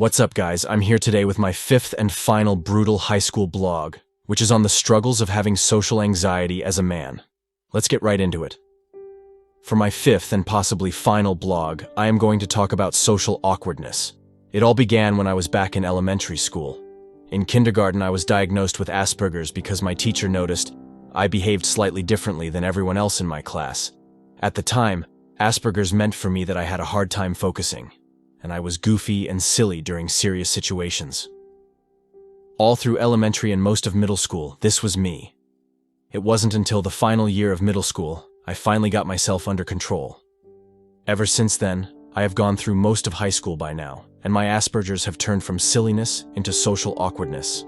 What's up, guys? I'm here today with my fifth and final brutal high school blog, which is on the struggles of having social anxiety as a man. Let's get right into it. For my fifth and possibly final blog, I am going to talk about social awkwardness. It all began when I was back in elementary school. In kindergarten, I was diagnosed with Asperger's because my teacher noticed I behaved slightly differently than everyone else in my class. At the time, Asperger's meant for me that I had a hard time focusing, and I was goofy and silly during serious situations. All through elementary and most of middle school, this was me. It wasn't until the final year of middle school I finally got myself under control. Ever since then, I have gone through most of high school by now, and my Asperger's have turned from silliness into social awkwardness.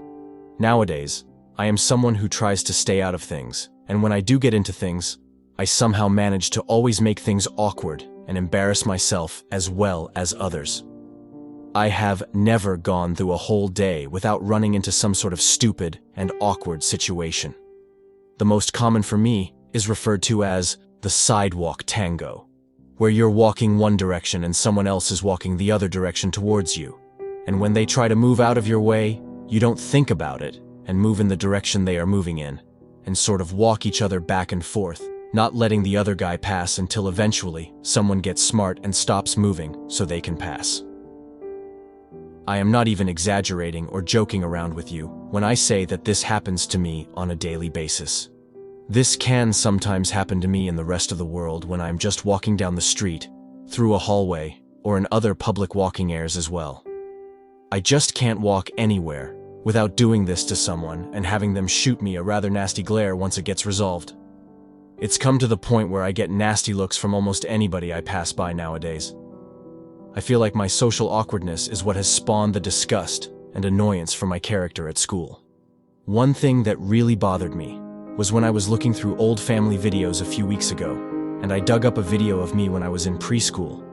Nowadays, I am someone who tries to stay out of things, and when I do get into things, I somehow manage to always make things awkward and embarrass myself as well as others. I have never gone through a whole day without running into some sort of stupid and awkward situation. The most common for me is referred to as the sidewalk tango, where you're walking one direction and someone else is walking the other direction towards you. And when they try to move out of your way, you don't think about it and move in the direction they are moving in, and sort of walk each other back and forth, not letting the other guy pass until eventually someone gets smart and stops moving so they can pass. I am not even exaggerating or joking around with you when I say that this happens to me on a daily basis. This can sometimes happen to me in the rest of the world when I'm just walking down the street, through a hallway, or in other public walking areas as well. I just can't walk anywhere without doing this to someone and having them shoot me a rather nasty glare once it gets resolved. It's come to the point where I get nasty looks from almost anybody I pass by nowadays. I feel like my social awkwardness is what has spawned the disgust and annoyance for my character at school. One thing that really bothered me was when I was looking through old family videos a few weeks ago, and I dug up a video of me when I was in preschool,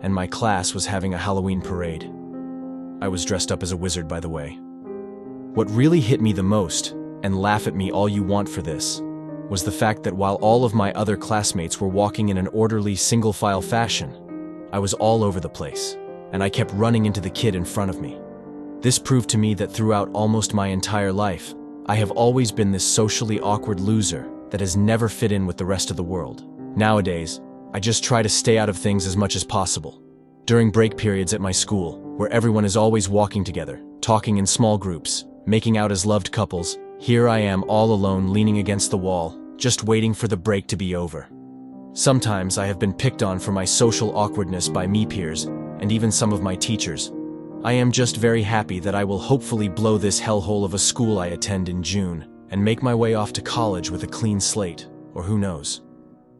and my class was having a Halloween parade. I was dressed up as a wizard, by the way. What really hit me the most, and laugh at me all you want for this, was the fact that while all of my other classmates were walking in an orderly single-file fashion, I was all over the place, and I kept running into the kid in front of me. This proved to me that throughout almost my entire life, I have always been this socially awkward loser that has never fit in with the rest of the world. Nowadays, I just try to stay out of things as much as possible. During break periods at my school, where everyone is always walking together, talking in small groups, making out as loved couples, here I am all alone leaning against the wall, just waiting for the break to be over. Sometimes I have been picked on for my social awkwardness by me peers, and even some of my teachers. I am just very happy that I will hopefully blow this hellhole of a school I attend in June, and make my way off to college with a clean slate, or who knows.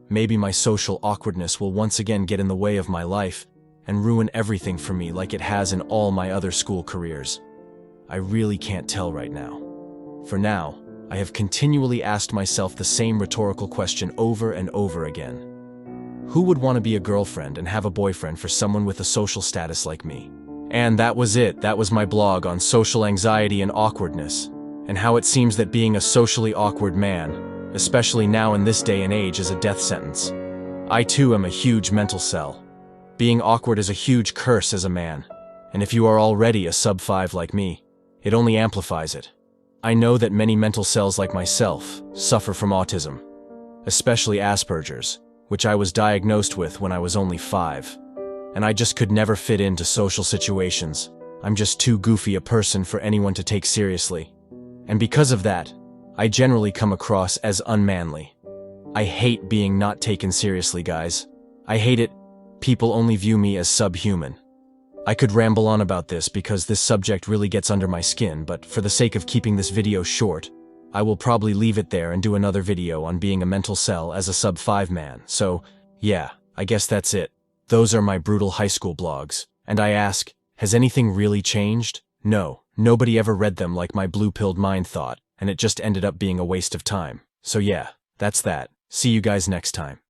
Maybe my social awkwardness will once again get in the way of my life, and ruin everything for me like it has in all my other school careers. I really can't tell right now. For now, I have continually asked myself the same rhetorical question over and over again. Who would want to be a girlfriend and have a boyfriend for someone with a social status like me? And that was it. That was my blog on social anxiety and awkwardness, and how it seems that being a socially awkward man, especially now in this day and age, is a death sentence. I too am a huge mental cell. Being awkward is a huge curse as a man, and if you are already a sub-5 like me, it only amplifies it. I know that many mental cells like myself suffer from autism, especially Asperger's, which I was diagnosed with when I was only 5. And I just could never fit into social situations. I'm just too goofy a person for anyone to take seriously. And because of that, I generally come across as unmanly. I hate being not taken seriously, guys. I hate it. People only view me as subhuman. I could ramble on about this because this subject really gets under my skin, but for the sake of keeping this video short, I will probably leave it there and do another video on being a mental cell as a sub-5 man. So, yeah, I guess that's it. Those are my brutal high school blogs. And I ask, has anything really changed? No, nobody ever read them like my blue-pilled mind thought, and it just ended up being a waste of time. So yeah, that's that. See you guys next time.